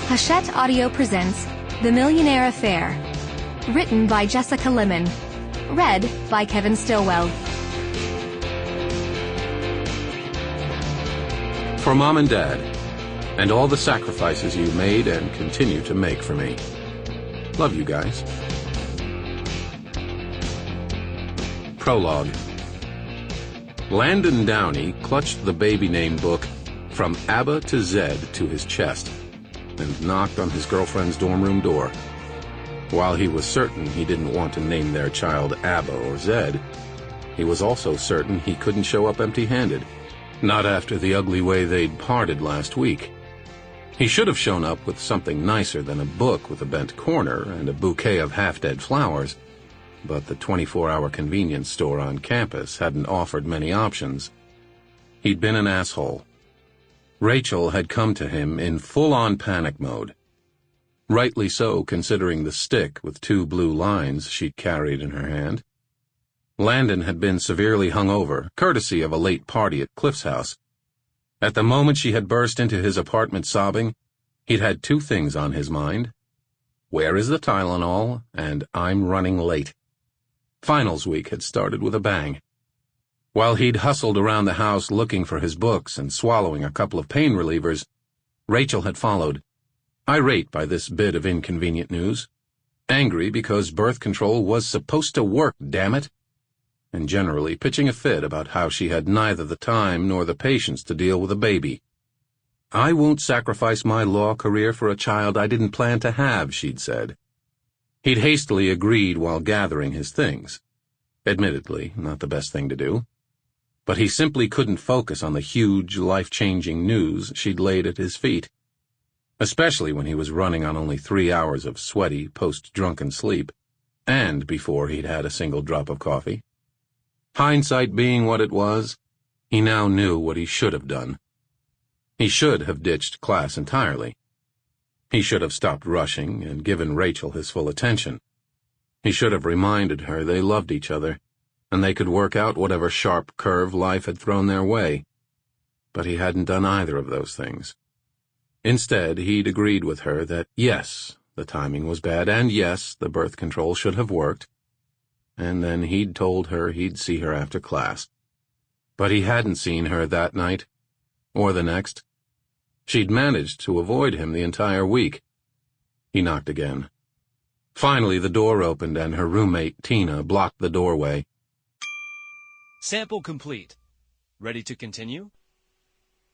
Hachette Audio presents The Millionaire Affair. Written by Jessica Lemmon. Read by Kevin Stillwell. For Mom and Dad, and all the sacrifices you made and continue to make for me. Love you guys. Prologue. Landon Downey clutched the baby name book from Abba to Zed to his chest and knocked on his girlfriend's dorm room door. While he was certain he didn't want to name their child Abba or Zed, he was also certain he couldn't show up empty-handed, not after the ugly way they'd parted last week. He should have shown up with something nicer than a book with a bent corner and a bouquet of half-dead flowers, but the 24-hour convenience store on campus hadn't offered many options. He'd been an asshole. Rachel had come to him in full-on panic mode. Rightly so, considering the stick with 2 blue lines she'd carried in her hand. Landon had been severely hungover, courtesy of a late party at Cliff's house. At the moment she had burst into his apartment sobbing, he'd had 2 things on his mind. Where is the Tylenol? And I'm running late. Finals week had started with a bang. While he'd hustled around the house looking for his books and swallowing a couple of pain relievers, Rachel had followed, irate by this bit of inconvenient news, angry because birth control was supposed to work, damn it, and generally pitching a fit about how she had neither the time nor the patience to deal with a baby. I won't sacrifice my law career for a child I didn't plan to have, she'd said. He'd hastily agreed while gathering his things. Admittedly, not the best thing to do. But he simply couldn't focus on the huge, life-changing news she'd laid at his feet, especially when he was running on only 3 hours of sweaty, post-drunken sleep, and before he'd had a single drop of coffee. Hindsight being what it was, he now knew what he should have done. He should have ditched class entirely. He should have stopped rushing and given Rachel his full attention. He should have reminded her they loved each other, and they could work out whatever sharp curve life had thrown their way. But he hadn't done either of those things. Instead, he'd agreed with her that yes, the timing was bad, and yes, the birth control should have worked, and then he'd told her he'd see her after class. But he hadn't seen her that night, or the next. She'd managed to avoid him the entire week. He knocked again. Finally, the door opened and her roommate, Tina, blocked the doorway. Sample complete. Ready to continue?